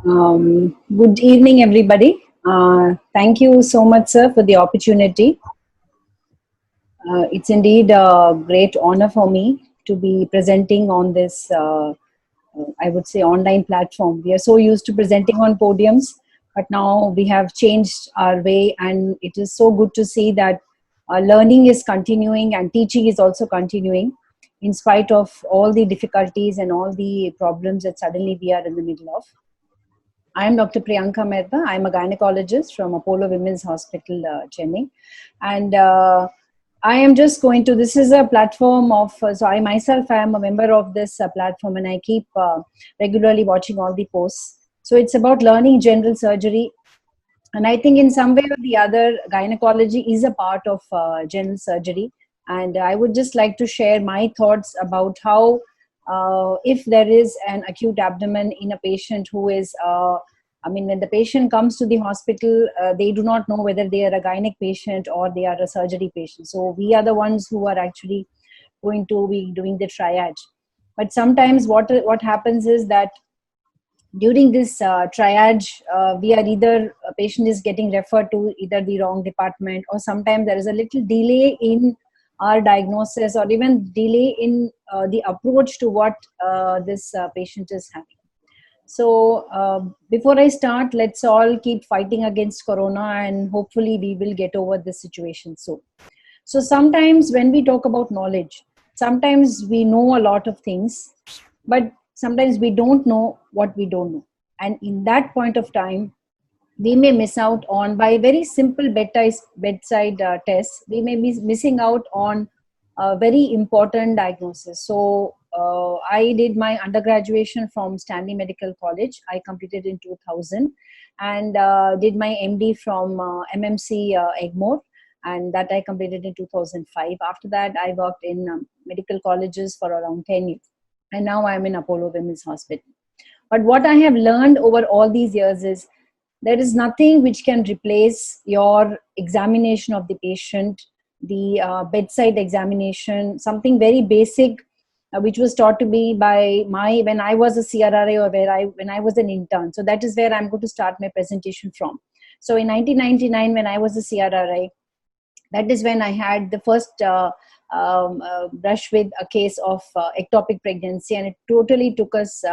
Good evening, everybody. Thank you so much, sir, for the opportunity. It's indeed a great honor for me to be presenting on this, I would say, online platform. We are so used to presenting on podiums, but now we have changed our way, and it is so good to see that learning is continuing and teaching is also continuing in spite of all the difficulties and all the problems that suddenly we are in the middle of. I am Dr. Priyanka Mehta. I am a gynecologist from Apollo Women's Hospital, Chennai. And I am just going to, this is a platform of, so I myself am a member of this platform, and I keep regularly watching all the posts. So it's about learning general surgery. And I think in some way or the other, gynecology is a part of general surgery. And I would just like to share my thoughts about how, if there is an acute abdomen in a patient who is, when the patient comes to the hospital, they do not know whether they are a gynec patient or they are a surgery patient. So we are the ones who are actually going to be doing the triage. But sometimes what happens is that during this triage, we are either a patient is getting referred to either the wrong department, or sometimes there is a little delay in our diagnosis, or even delay in the approach to what this patient is having. So before I start, let's all keep fighting against corona, and hopefully we will get over this situation soon. So sometimes when we talk about knowledge, sometimes we know a lot of things, but sometimes we don't know what we don't know. And in that point of time, we may miss out on, by very simple bedside tests, we may be missing out on a very important diagnosis. So I did my undergraduation from Stanley Medical College. I completed in 2000, and did my MD from MMC Egmore, and that I completed in 2005. After that, I worked in medical colleges for around 10 years, and now I'm in Apollo Women's Hospital. But what I have learned over all these years is there is nothing which can replace your examination of the patient, the bedside examination, something very basic, which was taught to me by when I was a CRRA, or when I was an intern. So that is where I'm going to start my presentation from. So in 1999, when I was a CRRA, that is when I had the first brush with a case of ectopic pregnancy, and it totally took us.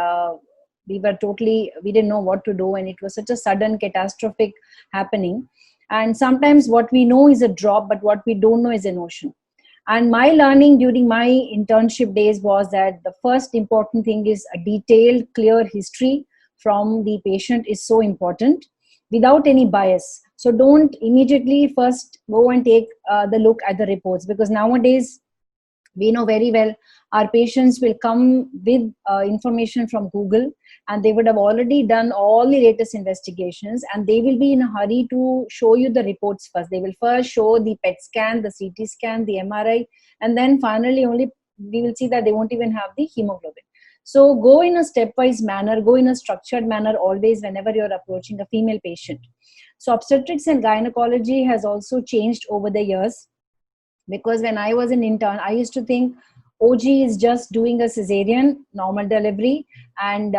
We didn't know what to do, and it was such a sudden catastrophic happening. And sometimes what we know is a drop, but what we don't know is an ocean. And my learning during my internship days was that the first important thing is a detailed, clear history from the patient is so important, without any bias. So don't immediately first go and take the look at the reports, because nowadays we know very well our patients will come with information from Google, and they would have already done all the latest investigations, and they will be in a hurry to show you the reports first. They will first show the PET scan, the CT scan, the MRI, and then finally only we will see that they won't even have the hemoglobin. So go in a stepwise manner, go in a structured manner always whenever you're approaching a female patient. So obstetrics and gynecology has also changed over the years, because when I was an intern, I used to think OG is just doing a cesarean, normal delivery, and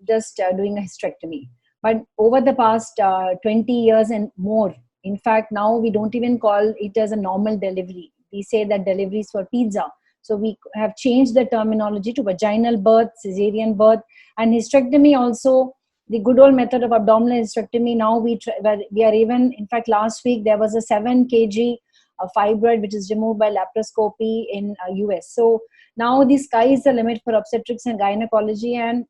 just doing a hysterectomy. But over the past 20 years and more, in fact, now we don't even call it as a normal delivery. We say that delivery is for pizza. So we have changed the terminology to vaginal birth, cesarean birth, and hysterectomy also. The good old method of abdominal hysterectomy. Now we are even, in fact, last week there was a 7 kg fibroid which is removed by laparoscopy in US. So now the sky is the limit for obstetrics and gynecology, and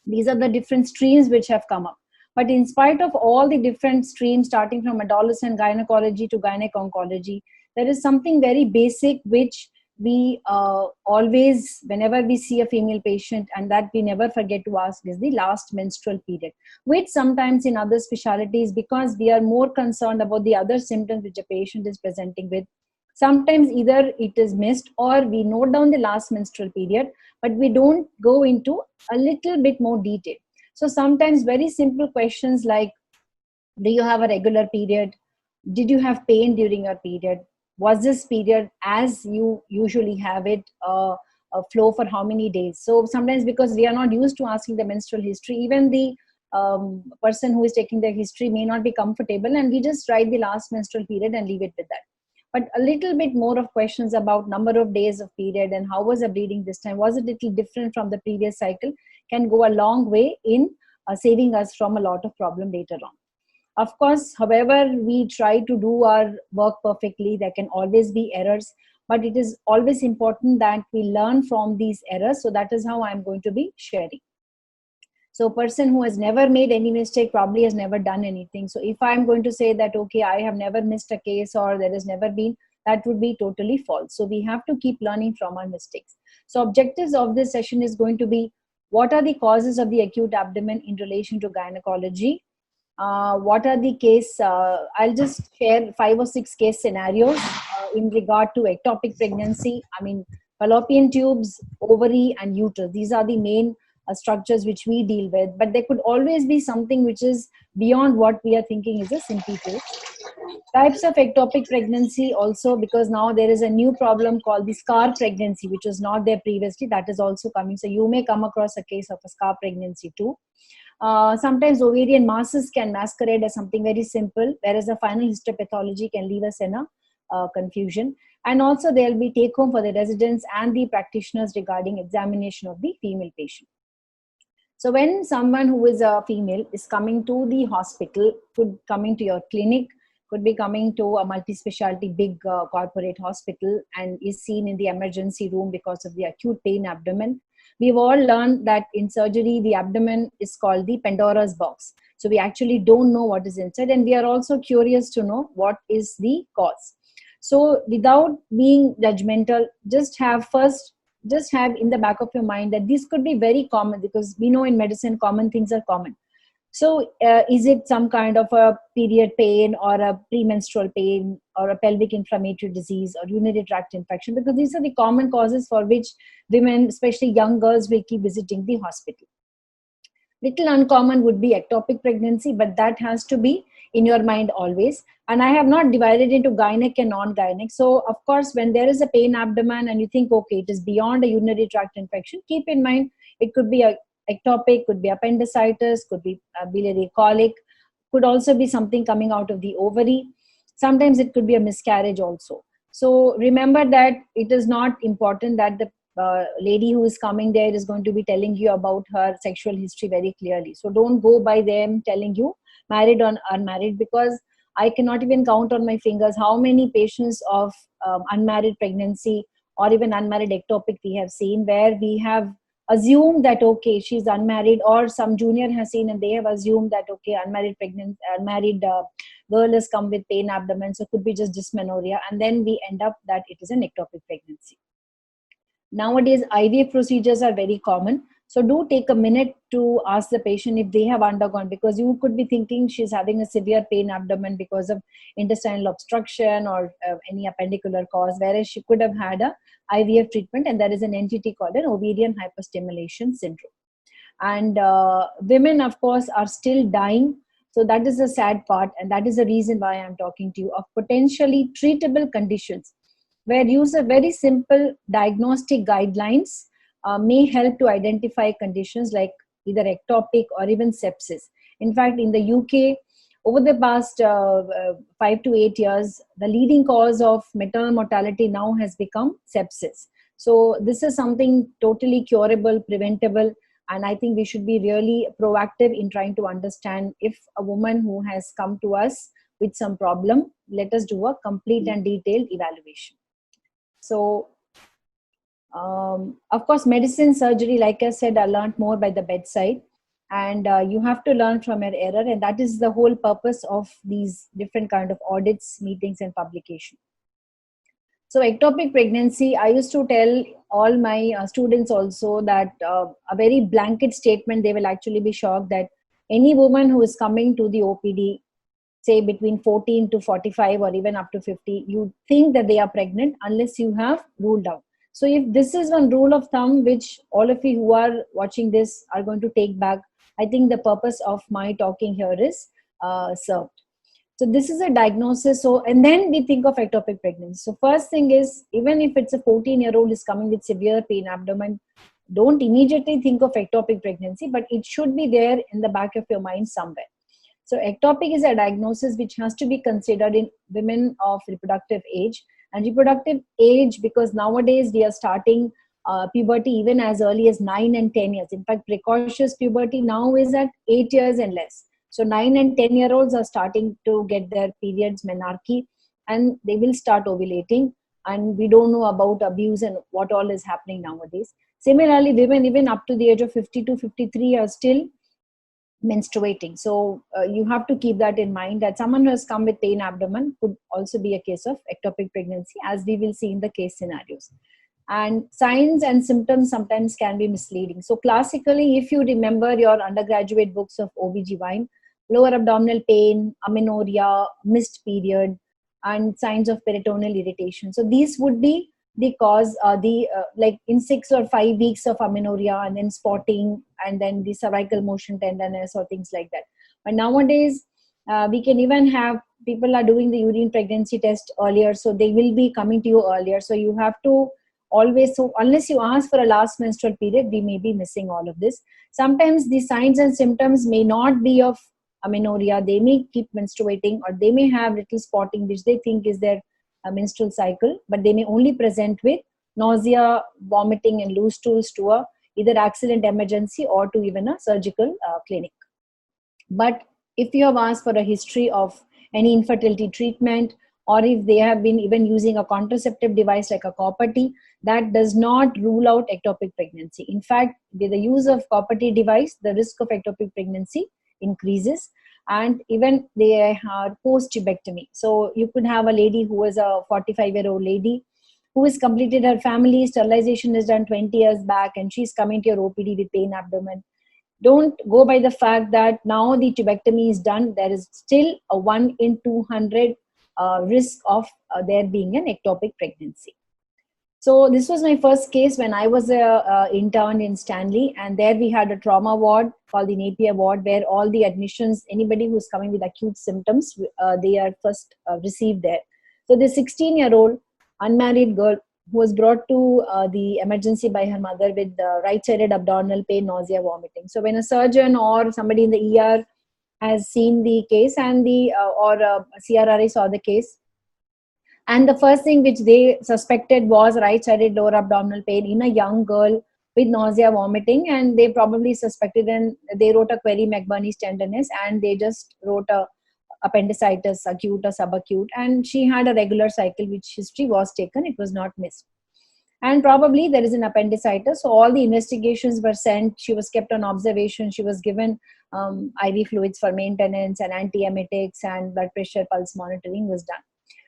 these are the different streams which have come up. But in spite of all the different streams, starting from adolescent gynecology to gynec oncology, there is something very basic which we always, whenever we see a female patient, and that we never forget to ask, is the last menstrual period, which sometimes in other specialties, because we are more concerned about the other symptoms which a patient is presenting with, sometimes either it is missed, or we note down the last menstrual period, but we don't go into a little bit more detail. So sometimes very simple questions like, do you have a regular period? Did you have pain during your period? Was this period as you usually have it, a flow for how many days? So sometimes, because we are not used to asking the menstrual history, even the person who is taking their history may not be comfortable, and we just write the last menstrual period and leave it with that. But a little bit more of questions about number of days of period and how was the bleeding this time, was it a little different from the previous cycle, can go a long way in saving us from a lot of problem later on. Of course, however we try to do our work perfectly, there can always be errors, but it is always important that we learn from these errors. So that is how I'm going to be sharing. So a person who has never made any mistake probably has never done anything. So if I'm going to say that, okay, I have never missed a case or there has never been, that would be totally false. So we have to keep learning from our mistakes. So objectives of this session is going to be, what are the causes of the acute abdomen in relation to gynecology? What are the case, I'll just share 5 or 6 case scenarios in regard to ectopic pregnancy. I mean, fallopian tubes, ovary and uterus. These are the main structures which we deal with, but there could always be something which is beyond what we are thinking is a simple case. Types of ectopic pregnancy also, because now there is a new problem called the scar pregnancy, which was not there previously. That is also coming. So you may come across a case of a scar pregnancy too. Sometimes ovarian masses can masquerade as something very simple, whereas the final histopathology can leave us in a confusion. And also there will be take home for the residents and the practitioners regarding examination of the female patient. So when someone who is a female is coming to the hospital, could coming to your clinic, could be coming to a multi-specialty big corporate hospital and is seen in the emergency room because of the acute pain abdomen. We've all learned that in surgery, the abdomen is called the Pandora's box. So we actually don't know what is inside, and we are also curious to know what is the cause. So without being judgmental, just have in the back of your mind that this could be very common, because we know in medicine common things are common. So is it some kind of a period pain or a premenstrual pain or a pelvic inflammatory disease or urinary tract infection? Because these are the common causes for which women, especially young girls, will keep visiting the hospital. Little uncommon would be ectopic pregnancy, but that has to be in your mind always. And I have not divided into gynec and non-gynec. So of course, when there is a pain abdomen and you think, okay, it is beyond a urinary tract infection, keep in mind it could be a ectopic, could be appendicitis, could be a biliary colic, could also be something coming out of the ovary. Sometimes it could be a miscarriage also. So remember that it is not important that the lady who is coming there is going to be telling you about her sexual history very clearly. So don't go by them telling you married or unmarried, because I cannot even count on my fingers how many patients of unmarried pregnancy or even unmarried ectopic we have seen, where we have assumed that, okay, she's unmarried, or some junior has seen and they have assumed that, okay, unmarried girl has come with pain abdomen, so it could be just dysmenorrhea, and then we end up that it is an ectopic pregnancy. Nowadays, IVF procedures are very common. So do take a minute to ask the patient if they have undergone, because you could be thinking she's having a severe pain abdomen because of intestinal obstruction or any appendicular cause, whereas she could have had a IVF treatment, and there is an entity called an ovarian hyperstimulation syndrome. And women, of course, are still dying. So that is the sad part, and that is the reason why I'm talking to you of potentially treatable conditions, where use of very simple diagnostic guidelines may help to identify conditions like either ectopic or even sepsis. In fact, in the UK, over the past 5 to 8 years, the leading cause of maternal mortality now has become sepsis. So this is something totally curable, preventable, and I think we should be really proactive in trying to understand if a woman who has come to us with some problem, let us do a complete and detailed evaluation. So, of course, medicine, surgery, like I said, I learned more by the bedside, and you have to learn from your error, and that is the whole purpose of these different kind of audits, meetings, and publication. So ectopic pregnancy, I used to tell all my students also that a very blanket statement, they will actually be shocked that any woman who is coming to the OPD, say between 14 to 45 or even up to 50, you think that they are pregnant unless you have ruled out. So if this is one rule of thumb, which all of you who are watching this are going to take back, I think the purpose of my talking here is served. So this is a diagnosis. So, and then we think of ectopic pregnancy. So first thing is, even if it's a 14-year-old is coming with severe pain abdomen, don't immediately think of ectopic pregnancy, but it should be there in the back of your mind somewhere. So ectopic is a diagnosis which has to be considered in women of reproductive age. And reproductive age, because nowadays we are starting puberty even as early as 9 and 10 years. In fact, precocious puberty now is at 8 years and less. So 9 and 10-year-olds are starting to get their periods, menarche, and they will start ovulating. And we don't know about abuse and what all is happening nowadays. Similarly, women even up to the age of 50 to 53 are still menstruating. So you have to keep that in mind, that someone who has come with pain abdomen could also be a case of ectopic pregnancy, as we will see in the case scenarios. And signs and symptoms sometimes can be misleading. So classically, if you remember your undergraduate books of OBGYN, lower abdominal pain, amenorrhea, missed period, and signs of peritoneal irritation. So these would be the cause, like in 6 or 5 weeks of amenorrhea, and then spotting, and then the cervical motion tenderness or things like that. But nowadays, we can even have people are doing the urine pregnancy test earlier, so they will be coming to you earlier. So you have to always, so unless you ask for a last menstrual period, we may be missing all of this. Sometimes the signs and symptoms may not be of amenorrhea. They may keep menstruating, or they may have little spotting which they think is their menstrual cycle, but they may only present with nausea, vomiting, and loose stools to a either accident emergency or to even a surgical clinic. But if you have asked for a history of any infertility treatment, or if they have been even using a contraceptive device like a copper T, that does not rule out ectopic pregnancy. In fact, with the use of copper T device, the risk of ectopic pregnancy increases. And even they are post-tubectomy. So you could have a lady who is a 45-year-old lady who has completed her family sterilization is done 20 years back, and she's coming to your OPD with pain abdomen. Don't go by the fact that now the tubectomy is done. There is still a 1 in 200 risk of there being an ectopic pregnancy. So this was my first case when I was a intern in Stanley, and there we had a trauma ward called the Napier ward, where all the admissions, anybody who's coming with acute symptoms, they are first received there. So the 16-year-old unmarried girl who was brought to the emergency by her mother with right-sided abdominal pain, nausea, vomiting. So when a surgeon or somebody in the ER has seen the case, and the CRRA saw the case, and the first thing which they suspected was right-sided lower abdominal pain in a young girl with nausea, vomiting, and they probably suspected, and they wrote a query McBurney's tenderness, and they just wrote a appendicitis, acute or subacute, and she had a regular cycle, which history was taken, it was not missed. And probably there is an appendicitis, so all the investigations were sent, she was kept on observation, she was given IV fluids for maintenance, and antiemetics, and blood pressure pulse monitoring was done.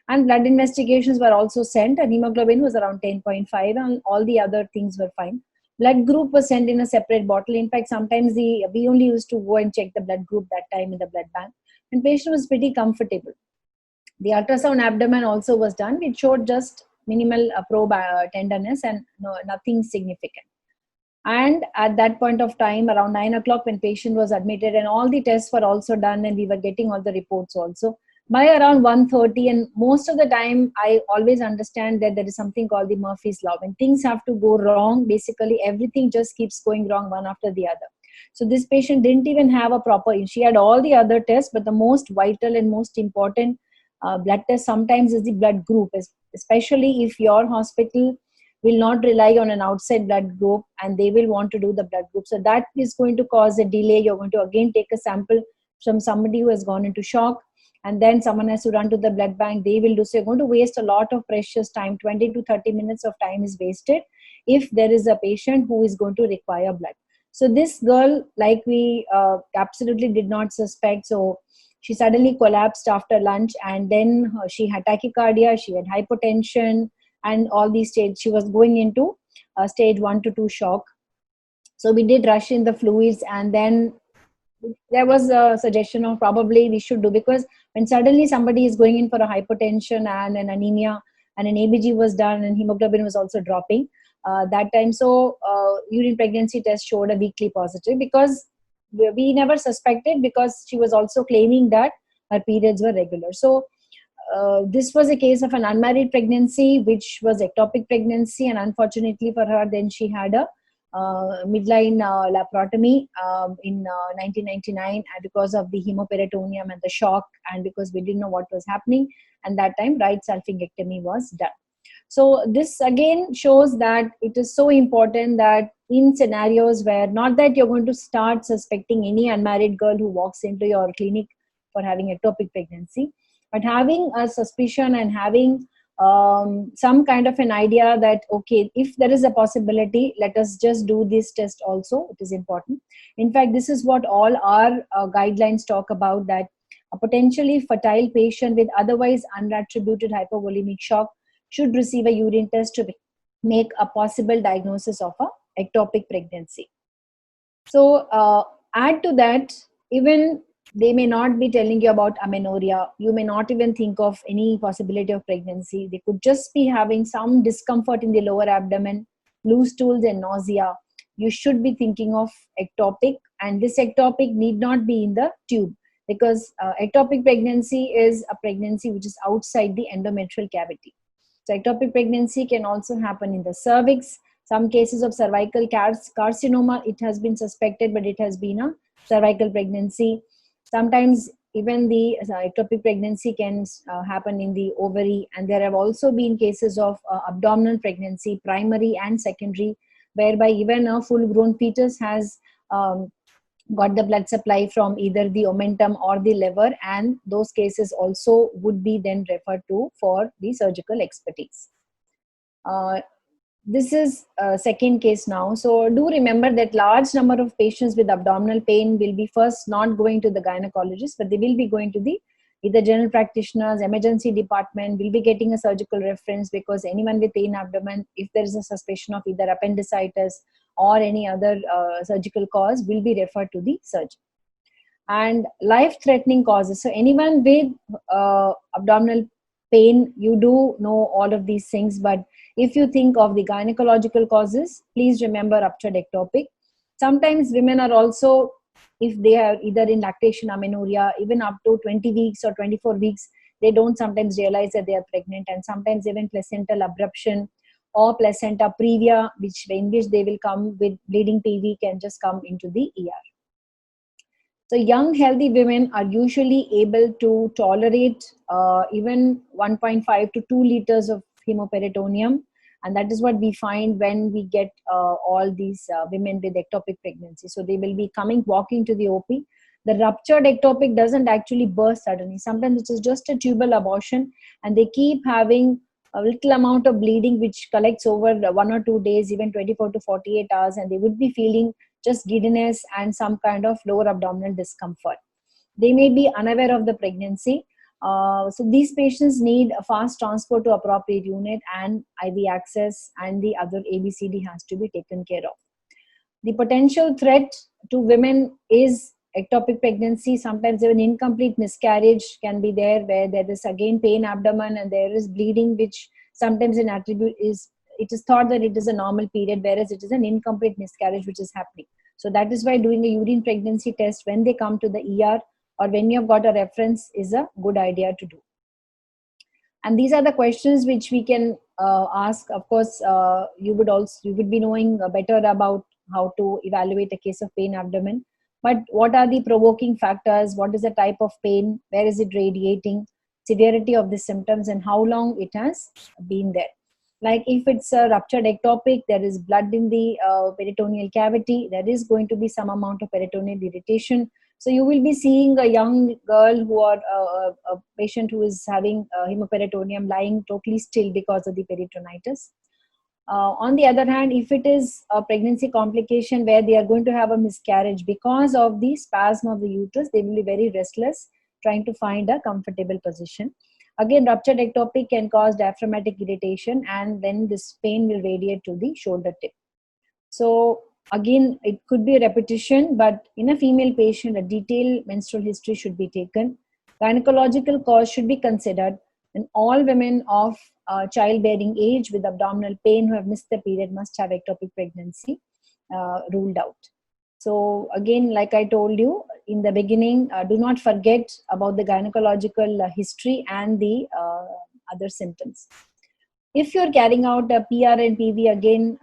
And blood investigations were also sent, and hemoglobin was around 10.5, and all the other things were fine. Blood group was sent in a separate bottle. In fact, sometimes we only used to go and check the blood group that time in the blood bank, and patient was pretty comfortable. The ultrasound abdomen also was done, which showed just minimal probe tenderness and nothing significant. And at that point of time, around 9 o'clock, when patient was admitted, and all the tests were also done, and we were getting all the reports also, by around 1:30, and most of the time I always understand that there is something called the Murphy's Law. When things have to go wrong, basically everything just keeps going wrong one after the other. So this patient didn't even have a proper, she had all the other tests, but the most vital and most important blood test sometimes is the blood group, especially if your hospital will not rely on an outside blood group, and they will want to do the blood group. So that is going to cause a delay. You're going to again take a sample from somebody who has gone into shock, and then someone has to run to the blood bank. They will do, so you're going to waste a lot of precious time. 20 to 30 minutes of time is wasted if there is a patient who is going to require blood. So this girl, like we absolutely did not suspect. So she suddenly collapsed after lunch, and then she had tachycardia, she had hypotension, and all these stages. She was going into stage 1 to 2 shock. So we did rush in the fluids, and then there was a suggestion of probably we should do, because when suddenly somebody is going in for a hypotension and an anemia, and an ABG was done, and hemoglobin was also dropping that time. So urine pregnancy test showed a weakly positive, because we never suspected, because she was also claiming that her periods were regular. So this was a case of an unmarried pregnancy, which was ectopic pregnancy, and unfortunately for her, then she had a midline laparotomy in 1999, and because of the hemoperitoneum and the shock, and because we didn't know what was happening, and that time right salpingectomy was done. So this again shows that it is so important that in scenarios where, not that you're going to start suspecting any unmarried girl who walks into your clinic for having ectopic pregnancy, but having a suspicion and having some kind of an idea that, okay, if there is a possibility, let us just do this test also. It is important. In fact, this is what all our guidelines talk about, that a potentially fertile patient with otherwise unattributed hypovolemic shock should receive a urine test to make a possible diagnosis of a ectopic pregnancy. So add to that, even they may not be telling you about amenorrhea. You may not even think of any possibility of pregnancy. They could just be having some discomfort in the lower abdomen, loose stools and nausea. You should be thinking of ectopic, and this ectopic need not be in the tube, because ectopic pregnancy is a pregnancy which is outside the endometrial cavity. So ectopic pregnancy can also happen in the cervix. Some cases of cervical carcinoma, it has been suspected, but it has been a cervical pregnancy. Sometimes even the ectopic pregnancy can happen in the ovary, and there have also been cases of abdominal pregnancy, primary and secondary, whereby even a full-grown fetus has got the blood supply from either the omentum or the liver, and those cases also would be then referred to for the surgical expertise. This is second case now. So do remember that large number of patients with abdominal pain will be first not going to the gynecologist, but they will be going to the either general practitioners, emergency department, will be getting a surgical reference, because anyone with pain abdomen, if there is a suspicion of either appendicitis or any other surgical cause, will be referred to the surgeon. And life-threatening causes. So anyone with abdominal pain, you do know all of these things, but if you think of the gynecological causes, please remember ruptured ectopic. Sometimes women are also, if they are either in lactation amenorrhea, even up to 20 weeks or 24 weeks, they don't sometimes realize that they are pregnant, and sometimes even placental abruption or placenta previa, in which they will come with bleeding PV, can just come into the ER. So young healthy women are usually able to tolerate even 1.5 to 2 liters of hemoperitoneum, and that is what we find when we get all these women with ectopic pregnancy. So they will be walking to the OP. The ruptured ectopic doesn't actually burst suddenly. Sometimes it is just a tubal abortion, and they keep having a little amount of bleeding which collects over 1 or 2 days, even 24 to 48 hours, and they would be feeling just giddiness and some kind of lower abdominal discomfort. They may be unaware of the pregnancy. So these patients need a fast transport to appropriate unit, and IV access and the other ABCD has to be taken care of. The potential threat to women is ectopic pregnancy. Sometimes even incomplete miscarriage can be there, where there is again pain abdomen and there is bleeding, which sometimes an attribute is, it is thought that it is a normal period, whereas it is an incomplete miscarriage which is happening. So that is why doing a urine pregnancy test when they come to the ER or when you have got a reference is a good idea to do. And these are the questions which we can ask. Of course, you would be knowing better about how to evaluate a case of pain abdomen. But what are the provoking factors? What is the type of pain? Where is it radiating? Severity of the symptoms and how long it has been there. Like if it's a ruptured ectopic, there is blood in the peritoneal cavity, there is going to be some amount of peritoneal irritation. So you will be seeing a young girl who or a patient who is having hemoperitoneum lying totally still because of the peritonitis. On the other hand, if it is a pregnancy complication where they are going to have a miscarriage because of the spasm of the uterus, they will be very restless, trying to find a comfortable position. Again, ruptured ectopic can cause diaphragmatic irritation, and then this pain will radiate to the shoulder tip. So again, it could be a repetition, but in a female patient, a detailed menstrual history should be taken. Gynecological cause should be considered, and all women of childbearing age with abdominal pain who have missed the period must have ectopic pregnancy ruled out. So again, like I told you in the beginning, do not forget about the gynecological history and the other symptoms. If you're carrying out a PR and PV, again,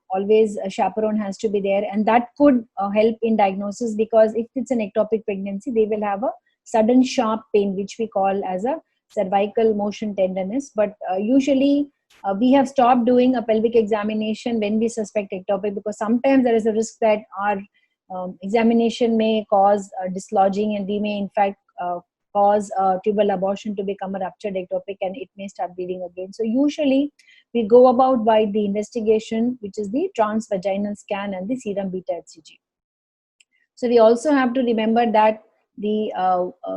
always a chaperone has to be there, and that could help in diagnosis, because if it's an ectopic pregnancy, they will have a sudden sharp pain, which we call as a cervical motion tenderness. But usually, we have stopped doing a pelvic examination when we suspect ectopic, because sometimes there is a risk that our examination may cause dislodging, and we may in fact cause tubal abortion to become a ruptured ectopic, and it may start bleeding again. So usually we go about by the investigation, which is the transvaginal scan and the serum beta HCG. So we also have to remember that the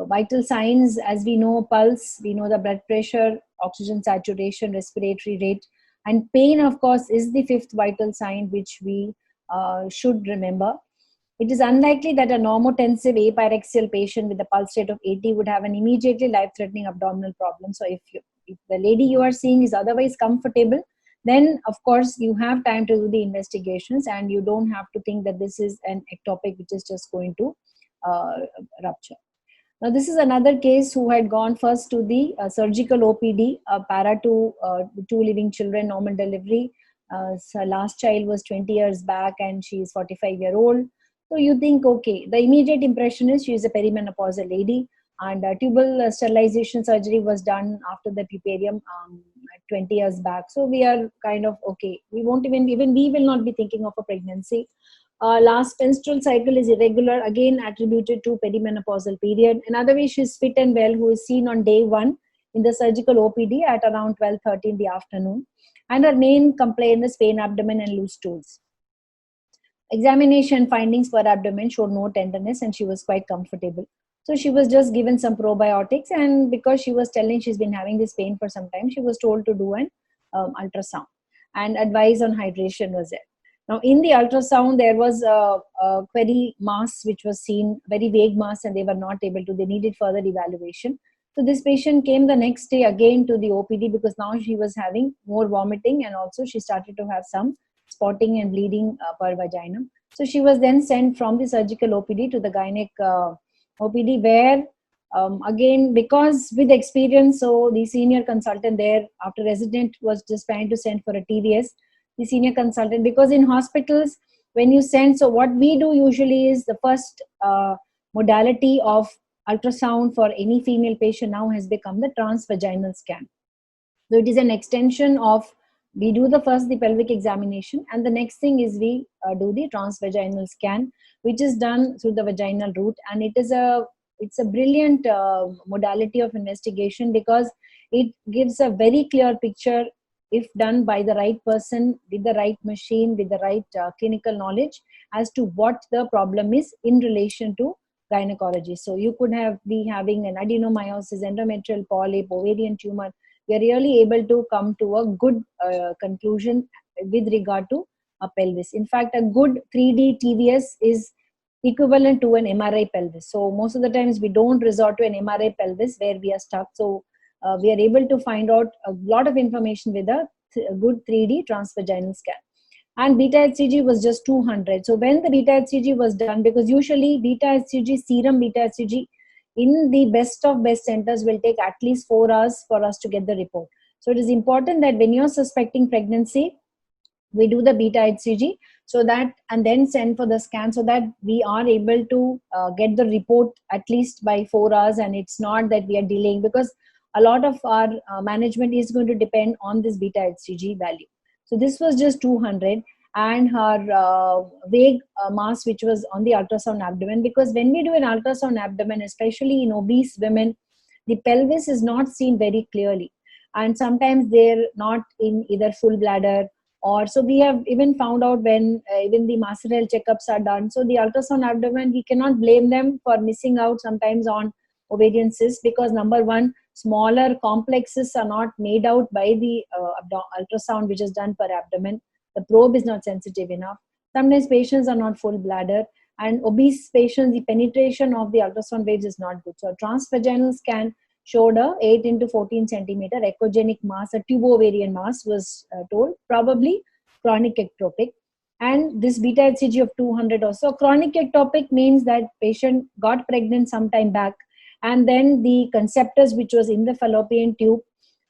vital signs, as we know, pulse, we know the blood pressure, oxygen saturation, respiratory rate, and pain, of course, is the fifth vital sign which we should remember. It is unlikely that a normotensive apyrexial patient with a pulse rate of 80 would have an immediately life-threatening abdominal problem. So if the lady you are seeing is otherwise comfortable, then of course you have time to do the investigations, and you don't have to think that this is an ectopic which is just going to rupture. Now, this is another case who had gone first to the surgical OPD, para to two living children, normal delivery. So last child was 20 years back, and she is 45-year-old. So you think, okay, the immediate impression is she is a perimenopausal lady, and tubal sterilization surgery was done after the puparium 20 years back. So we are kind of okay. We won't even we will not be thinking of a pregnancy. Last menstrual cycle is irregular, again attributed to perimenopausal period. Another way, she is fit and well, who is seen on day 1 in the surgical OPD at around 12:30 in the afternoon. And her main complaint is pain, abdomen, and loose stools. Examination findings for abdomen showed no tenderness, and she was quite comfortable. So she was just given some probiotics, and because she was telling she's been having this pain for some time, she was told to do an ultrasound, and advice on hydration was there. Now, in the ultrasound, there was a query mass which was seen, very vague mass, and they were not able to, they needed further evaluation. So this patient came the next day again to the OPD, because now she was having more vomiting, and also she started to have some spotting and bleeding per vaginum. So she was then sent from the surgical OPD to the gynec OPD, where again, because with experience, so the senior consultant there, after resident, was just trying to send for a TVS. The senior consultant, because in hospitals, when you send, so what we do usually is the first modality of ultrasound for any female patient now has become the transvaginal scan. So it is an extension of, we do the pelvic examination, and the next thing is we do the transvaginal scan, which is done through the vaginal route. And it's a brilliant modality of investigation, because it gives a very clear picture, if done by the right person, with the right machine, with the right clinical knowledge, as to what the problem is in relation to gynecology. So you could be having an adenomyosis, endometrial polyp, ovarian tumor. We are really able to come to a good conclusion with regard to a pelvis. In fact, a good 3D TVS is equivalent to an MRI pelvis. So most of the times we don't resort to an MRI pelvis where we are stuck. So we are able to find out a lot of information with a good 3D transvaginal scan. And beta HCG was just 200. So when the beta HCG was done, because usually beta HCG, serum beta HCG, in the best of best centers will take at least 4 hours for us to get the report. So it is important that when you're suspecting pregnancy, we do the beta HCG, so that, and then send for the scan, so that we are able to get the report at least by 4 hours, and it's not that we are delaying, because a lot of our management is going to depend on this beta HCG value. So this was just 200, and her vague mass, which was on the ultrasound abdomen, because when we do an ultrasound abdomen, especially in obese women, the pelvis is not seen very clearly, and sometimes they're not in either full bladder, or so we have even found out when even the Maserel checkups are done. So the ultrasound abdomen, we cannot blame them for missing out sometimes on ovarian cysts, because number one, smaller complexes are not made out by the ultrasound which is done per abdomen. The probe is not sensitive enough. Sometimes patients are not full bladder, and obese patients, the penetration of the ultrasound waves is not good. So a transvaginal scan showed a 8 into 14 centimeter echogenic mass, a tubo-ovarian mass was told, probably chronic ectopic. And this beta HCG of 200 or so. Chronic ectopic means that patient got pregnant some time back, and then the conceptus, which was in the fallopian tube,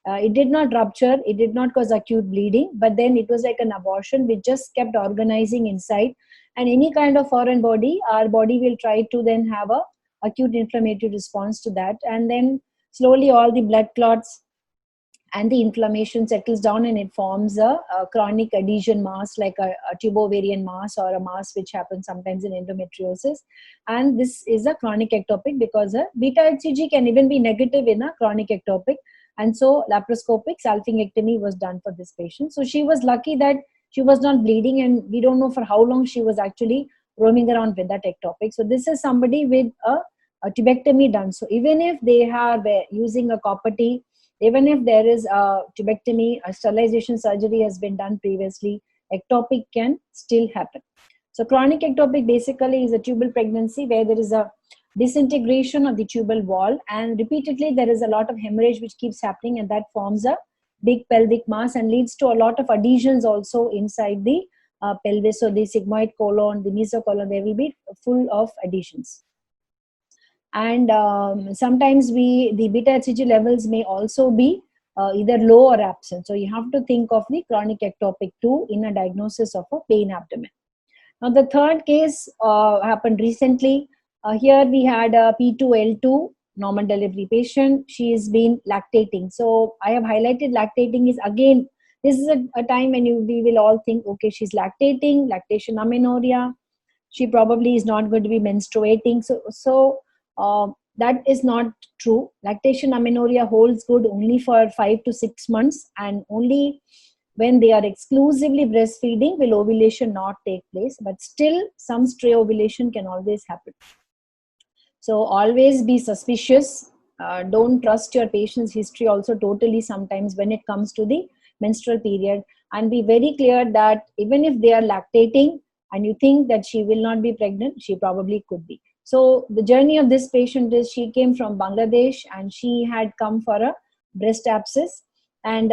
It did not rupture, it did not cause acute bleeding, but then it was like an abortion which just kept organizing inside. And any kind of foreign body, our body will try to then have a acute inflammatory response to that, and then slowly all the blood clots and the inflammation settles down, and it forms a chronic adhesion mass, like a tubovarian mass, or a mass which happens sometimes in endometriosis. And this is a chronic ectopic, because a beta hCG can even be negative in a chronic ectopic. And so laparoscopic salpingectomy was done for this patient. So she was lucky that she was not bleeding, and we don't know for how long she was actually roaming around with that ectopic. So this is somebody with a tubectomy done. So even if they are using a copper T, even if there is a tubectomy, a sterilization surgery has been done previously, ectopic can still happen. So chronic ectopic basically is a tubal pregnancy where there is a disintegration of the tubal wall, and repeatedly there is a lot of hemorrhage which keeps happening, and that forms a big pelvic mass and leads to a lot of adhesions also inside the pelvis. So the sigmoid colon, the mesocolon, they will be full of adhesions. And sometimes the beta hCG levels may also be either low or absent. So you have to think of the chronic ectopic too in a diagnosis of a pain abdomen. Now the third case happened recently. Here we had a P2L2 normal delivery patient. She has been lactating. So I have highlighted lactating is, again, this is a time when we will all think, okay, she's lactating, lactation amenorrhea. She probably is not going to be menstruating. So that is not true. Lactation amenorrhea holds good only for 5 to 6 months, and only when they are exclusively breastfeeding will ovulation not take place, but still some stray ovulation can always happen. So always be suspicious. Don't trust your patient's history also totally sometimes when it comes to the menstrual period, and be very clear that even if they are lactating and you think that she will not be pregnant, she probably could be. So the journey of this patient is, she came from Bangladesh and she had come for a breast abscess, and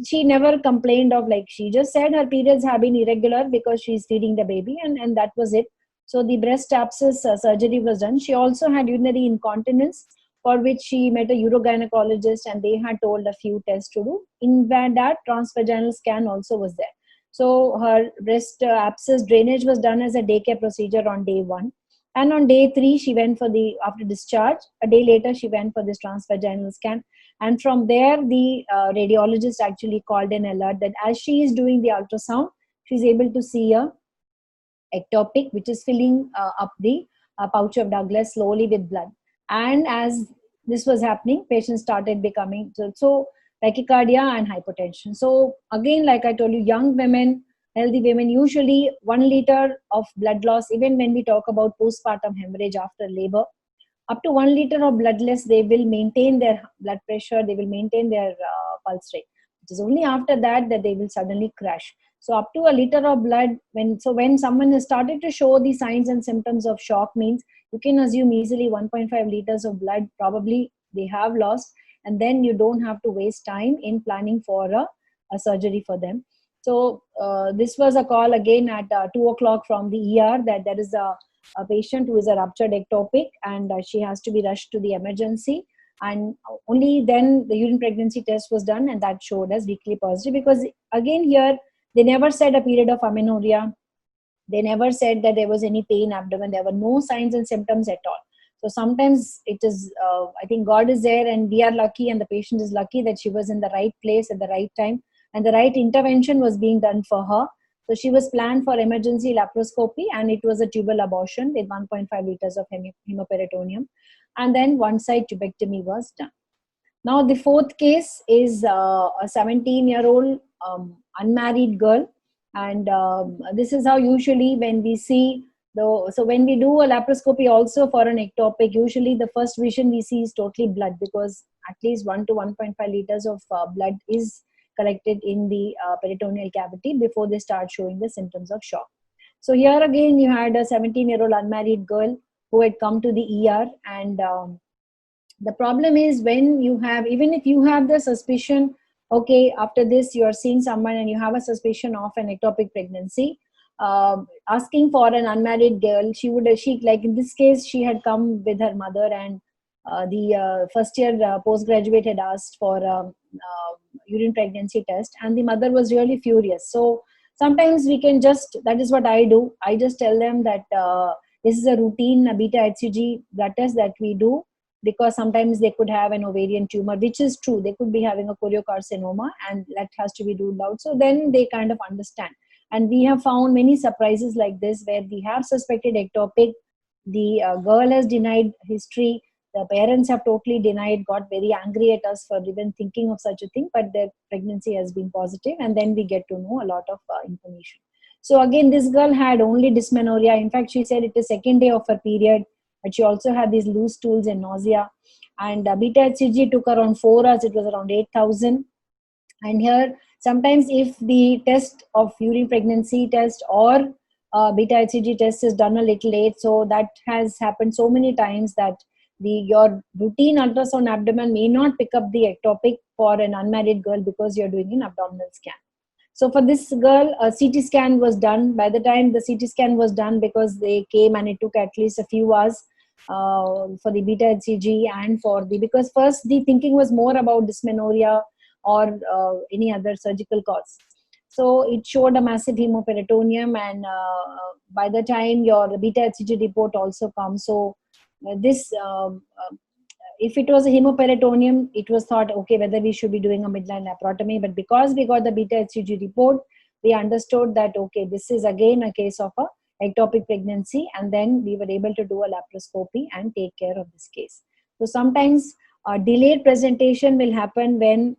she never complained of, like, she just said her periods have been irregular because she's feeding the baby, and that was it. So the breast abscess surgery was done. She also had urinary incontinence, for which she met a urogynecologist, and they had told a few tests to do. In that, transvaginal scan also was there. So her breast abscess drainage was done as a daycare procedure on day 1. And on day 3, she went for after discharge, a day later, she went for this transvaginal scan. And from there, the radiologist actually called an alert that as she is doing the ultrasound, she's able to see a ectopic which is filling up the pouch of Douglas slowly with blood. And as this was happening, patients started becoming so tachycardia and hypotension. So again, like I told you, young women, healthy women, usually 1 liter of blood loss, even when we talk about postpartum hemorrhage after labor, up to 1 liter of blood loss, they will maintain their blood pressure, they will maintain their pulse rate. It is only after that that they will suddenly crash. So up to a liter of blood, when someone has started to show the signs and symptoms of shock, means you can assume easily 1.5 liters of blood probably they have lost, and then you don't have to waste time in planning for a surgery for them. So this was a call again at 2 o'clock from the ER that there is a patient who is a ruptured ectopic, and she has to be rushed to the emergency. And only then the urine pregnancy test was done, and that showed as weakly positive, because again here they never said a period of amenorrhea. They never said that there was any pain abdomen. There were no signs and symptoms at all. So sometimes it is, I think God is there and we are lucky, and the patient is lucky that she was in the right place at the right time and the right intervention was being done for her. So she was planned for emergency laparoscopy, and it was a tubal abortion with 1.5 liters of hemoperitoneum. And then one side tubectomy was done. Now the fourth case is a 17-year-old unmarried girl, and this is how usually when we see so when we do a laparoscopy also for an ectopic, usually the first vision we see is totally blood, because at least 1 to 1.5 liters of blood is collected in the peritoneal cavity before they start showing the symptoms of shock. So here again you had a 17-year-old unmarried girl who had come to the ER, and the problem is, when you have, even if you have the suspicion, okay, after this you are seeing someone and you have a suspicion of an ectopic pregnancy, asking for an unmarried girl, she like in this case, she had come with her mother, and the first year postgraduate had asked for urine pregnancy test, and the mother was really furious. So sometimes we can just, that is what I do. I just tell them that this is a routine beta HCG blood test that we do, because sometimes they could have an ovarian tumor, which is true. They could be having a choriocarcinoma, and that has to be ruled out. So then they kind of understand. And we have found many surprises like this, where we have suspected ectopic. The girl has denied history. The parents have totally denied, got very angry at us for even thinking of such a thing, but their pregnancy has been positive, and then we get to know a lot of information. So again, this girl had only dysmenorrhea. In fact, she said it is second day of her period, but she also had these loose stools and nausea. And beta HCG took around 4 hours. It was around 8,000. And here, sometimes if the test of urine pregnancy test or beta HCG test is done a little late, so that has happened so many times that your routine ultrasound abdomen may not pick up the ectopic for an unmarried girl, because you're doing an abdominal scan. So for this girl, a CT scan was done. By the time the CT scan was done, because they came and it took at least a few hours for the beta HCG and for the, because first the thinking was more about dysmenorrhea or any other surgical cause. So it showed a massive hemoperitoneum, and by the time your beta HCG report also comes, so this if it was a hemoperitoneum, it was thought, okay, whether we should be doing a midline laparotomy. But because we got the beta HCG report, we understood that, okay, this is again a case of a ectopic pregnancy, and then we were able to do a laparoscopy and take care of this case. So sometimes delayed presentation will happen when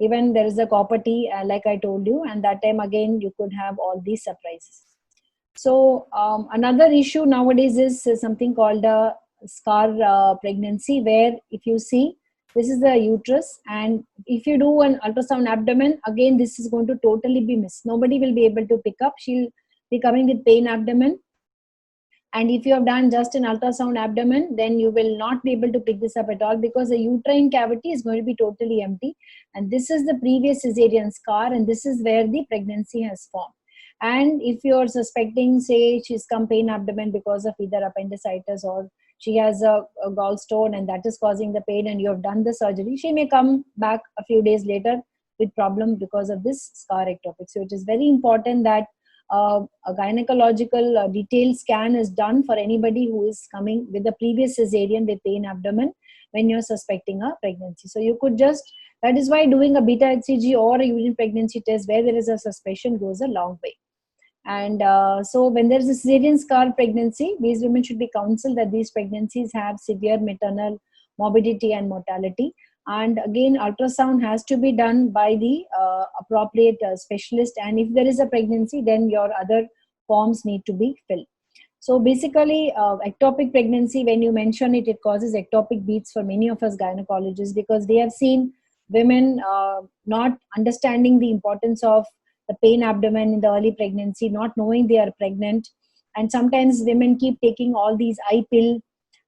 even there is a copper T, like I told you, and that time again you could have all these surprises. So another issue nowadays is something called a scar pregnancy, where if you see, this is the uterus, and if you do an ultrasound abdomen, again this is going to totally be missed. Nobody will be able to pick up. She'll be coming with pain abdomen, and if you have done just an ultrasound abdomen, then you will not be able to pick this up at all, because the uterine cavity is going to be totally empty, and this is the previous cesarean scar, and this is where the pregnancy has formed. And if you're suspecting, say she's come pain abdomen because of either appendicitis, or she has a gallstone and that is causing the pain, and you have done the surgery, she may come back a few days later with problem because of this scar ectopic. So it is very important that a gynecological detailed scan is done for anybody who is coming with a previous cesarean with pain abdomen when you're suspecting a pregnancy. So you could just, that is why doing a beta HCG or a urine pregnancy test where there is a suspicion goes a long way. And so when there is a cesarean scar pregnancy, these women should be counseled that these pregnancies have severe maternal morbidity and mortality. And again, ultrasound has to be done by the appropriate specialist. And if there is a pregnancy, then your other forms need to be filled. So basically, ectopic pregnancy, when you mention it, it causes ectopic beats for many of us gynecologists, because we have seen women not understanding the importance of the pain abdomen in the early pregnancy, not knowing they are pregnant. And sometimes women keep taking all these eye pill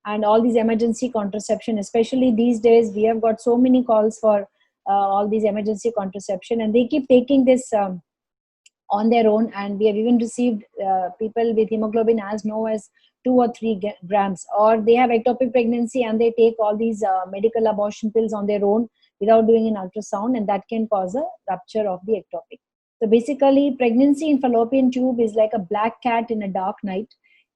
and all these emergency contraception. Especially these days, we have got so many calls for all these emergency contraception, and they keep taking this on their own. And we have even received people with hemoglobin as low as 2 or 3 grams, or they have ectopic pregnancy and they take all these medical abortion pills on their own without doing an ultrasound, and that can cause a rupture of the ectopic. So basically, pregnancy in fallopian tube is like a black cat in a dark night,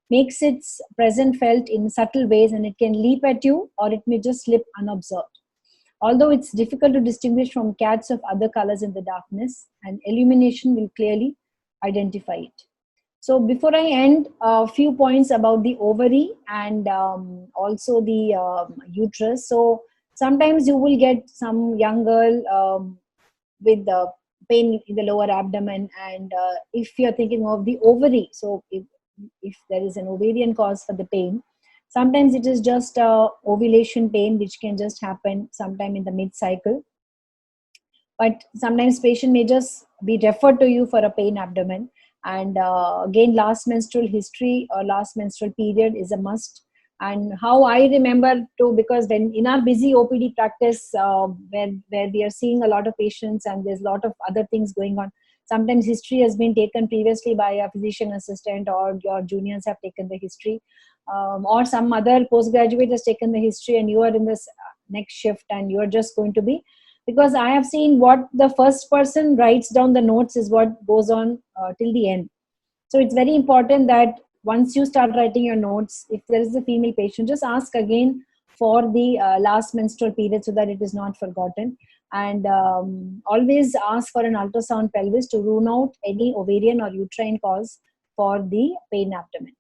makes its presence felt in subtle ways, and it can leap at you or it may just slip unobserved. Although it's difficult to distinguish from cats of other colors in the darkness, and illumination will clearly identify it. So before I end, a few points about the ovary and also the uterus. So sometimes you will get some young girl with the pain in the lower abdomen, and if you're thinking of the ovary, so if there is an ovarian cause for the pain, sometimes it is just ovulation pain, which can just happen sometime in the mid-cycle. But sometimes patient may just be referred to you for a pain abdomen. And again, last menstrual history or last menstrual period is a must. And how I remember too, because when in our busy OPD practice, where we are seeing a lot of patients and there's a lot of other things going on, sometimes history has been taken previously by a physician assistant, or your juniors have taken the history, or some other postgraduate has taken the history, and you are in this next shift and you are just going to be, because I have seen what the first person writes down the notes is what goes on till the end. So it's very important that once you start writing your notes, if there is a female patient, just ask again for the last menstrual period so that it is not forgotten. And always ask for an ultrasound pelvis to rule out any ovarian or uterine cause for the pain abdomen.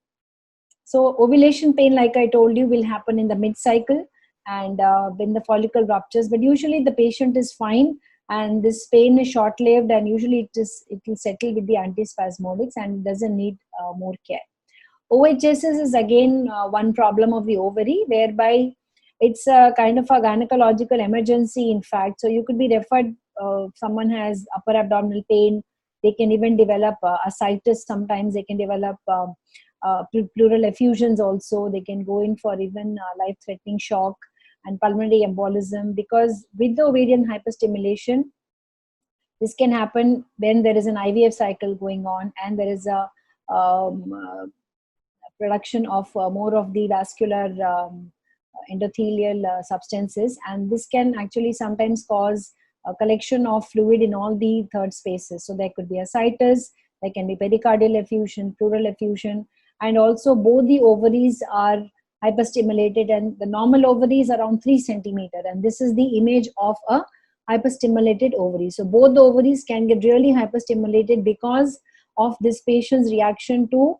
So ovulation pain, like I told you, will happen in the mid-cycle and when the follicle ruptures. But usually the patient is fine, and this pain is short-lived, and usually it will settle with the antispasmodics and doesn't need more care. OHSS is again one problem of the ovary, whereby it's a kind of a gynecological emergency, in fact. So you could be referred, someone has upper abdominal pain, they can even develop ascites, sometimes they can develop pleural effusions also, they can go in for even life-threatening shock and pulmonary embolism, because with the ovarian hyperstimulation, this can happen when there is an IVF cycle going on and there is a production of more of the vascular endothelial substances, and this can actually sometimes cause a collection of fluid in all the third spaces. So there could be ascites, there can be pericardial effusion, pleural effusion, and also both the ovaries are hyperstimulated, and the normal ovary is around 3 centimeter, and this is the image of a hyperstimulated ovary. So both the ovaries can get really hyperstimulated because of this patient's reaction to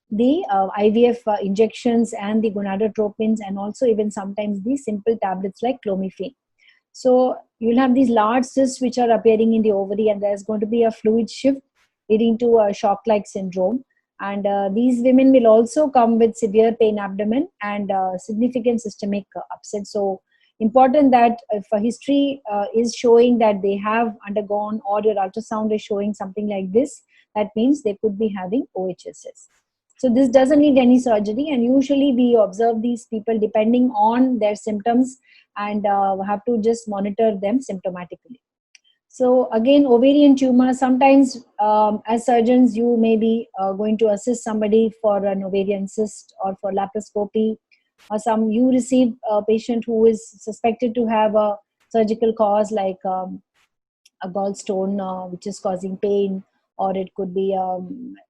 the IVF injections and the gonadotropins, and also even sometimes the simple tablets like clomiphene. So you'll have these large cysts which are appearing in the ovary, and there's going to be a fluid shift leading to a shock-like syndrome. And these women will also come with severe pain abdomen and significant systemic upset. So important that if a history is showing that they have undergone, or your ultrasound is showing something like this, that means they could be having OHSS. So this doesn't need any surgery, and usually we observe these people depending on their symptoms, and have to just monitor them symptomatically. So again, ovarian tumor, sometimes as surgeons, you may be going to assist somebody for an ovarian cyst or for laparoscopy, or you receive a patient who is suspected to have a surgical cause like a gallstone which is causing pain, or it could be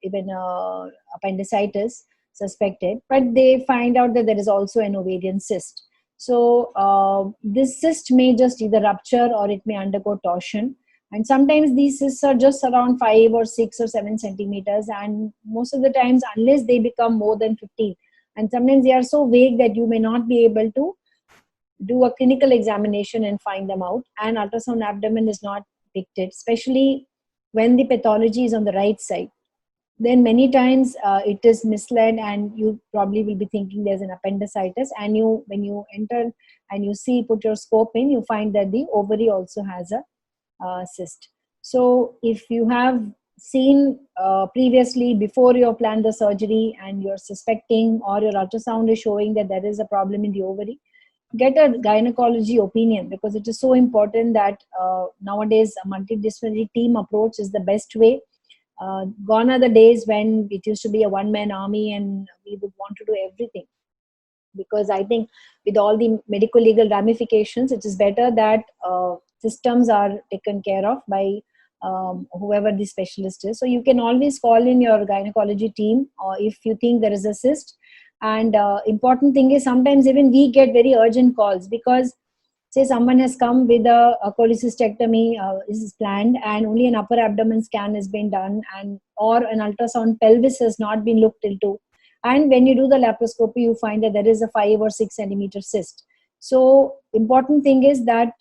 even appendicitis suspected, but they find out that there is also an ovarian cyst. So this cyst may just either rupture or it may undergo torsion. And sometimes these cysts are just around 5 or 6 or 7 centimeters. And most of the times, unless they become more than 15, and sometimes they are so vague that you may not be able to do a clinical examination and find them out. And ultrasound abdomen is not depicted, especially when the pathology is on the right side. Then many times it is misled, and you probably will be thinking there's an appendicitis, and when you enter and you see, put your scope in, you find that the ovary also has a cyst. So if you have seen previously, before you planned the surgery, and you're suspecting, or your ultrasound is showing that there is a problem in the ovary, get a gynecology opinion, because it is so important that nowadays a multidisciplinary team approach is the best way. Gone are the days when it used to be a one-man army and we would want to do everything. Because I think with all the medical legal ramifications, it is better that systems are taken care of by whoever the specialist is. So you can always call in your gynecology team, or if you think there is a cyst. And important thing is, sometimes even we get very urgent calls, because say someone has come with a cholecystectomy is planned, and only an upper abdomen scan has been done, and or an ultrasound pelvis has not been looked into, and when you do the laparoscopy, you find that there is a 5 or 6 centimeter cyst. So important thing is that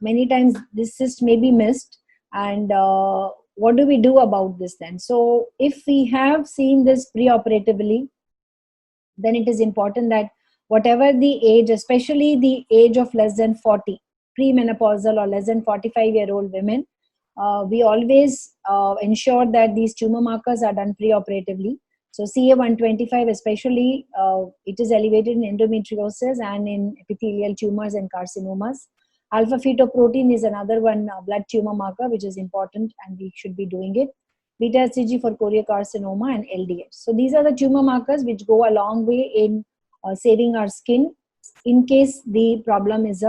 many times this cyst may be missed, and what do we do about this then? So if we have seen this preoperatively, then it is important that whatever the age, especially the age of less than 40, premenopausal or less than 45-year-old women, we always ensure that these tumor markers are done preoperatively. So CA-125 especially, it is elevated in endometriosis and in epithelial tumors and carcinomas. Alpha fetoprotein is another one blood tumor marker which is important and we should be doing it. Beta HCG for choriocarcinoma and LDH. So these are the tumor markers which go a long way in saving our skin in case the problem is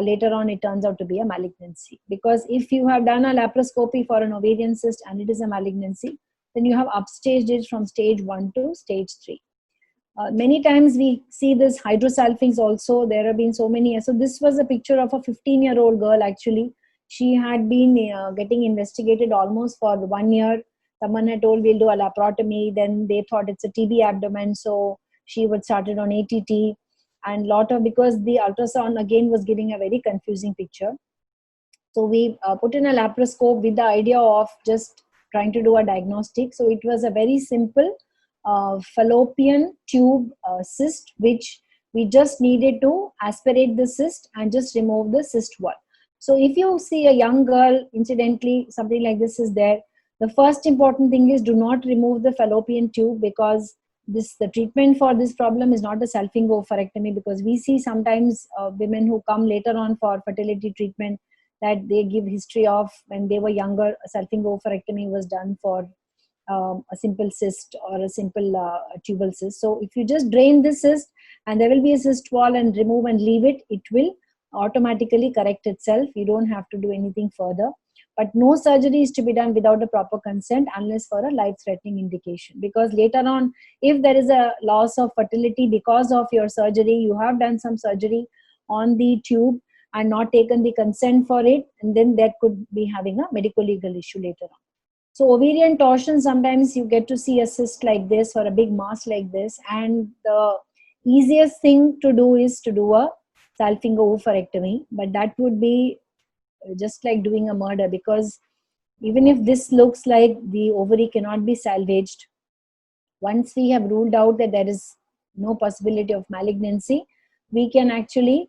later on it turns out to be a malignancy. Because if you have done a laparoscopy for an ovarian cyst and it is a malignancy, then you have upstaged it from stage 1 to stage 3. Many times we see this hydrosalpinx also. There have been so many. So this was a picture of a 15-year-old girl actually. She had been getting investigated almost for 1 year. Someone had told we'll do a laparotomy. Then they thought it's a TB abdomen. So she was started on ATT. And because the ultrasound again was giving a very confusing picture. So we put in a laparoscope with the idea of just trying to do a diagnostic. So it was a very simple fallopian tube cyst, which we just needed to aspirate the cyst and just remove the cyst wall. So if you see a young girl, incidentally, something like this is there, the first important thing is do not remove the fallopian tube, because the treatment for this problem is not a salpingo-oophorectomy, because we see sometimes women who come later on for fertility treatment that they give history of when they were younger, a salpingo-oophorectomy was done for a simple cyst or a simple tubal cyst. So if you just drain this cyst and there will be a cyst wall and remove and leave it, it will automatically correct itself. You don't have to do anything further. But no surgery is to be done without a proper consent unless for a life-threatening indication. Because later on, if there is a loss of fertility because of your surgery, you have done some surgery on the tube and not taken the consent for it, and then that could be having a medico-legal issue later on. So ovarian torsion, sometimes you get to see a cyst like this or a big mass like this, and the easiest thing to do is to do a salpingo-oophorectomy, but that would be just like doing a murder, because even if this looks like the ovary cannot be salvaged, once we have ruled out that there is no possibility of malignancy, we can actually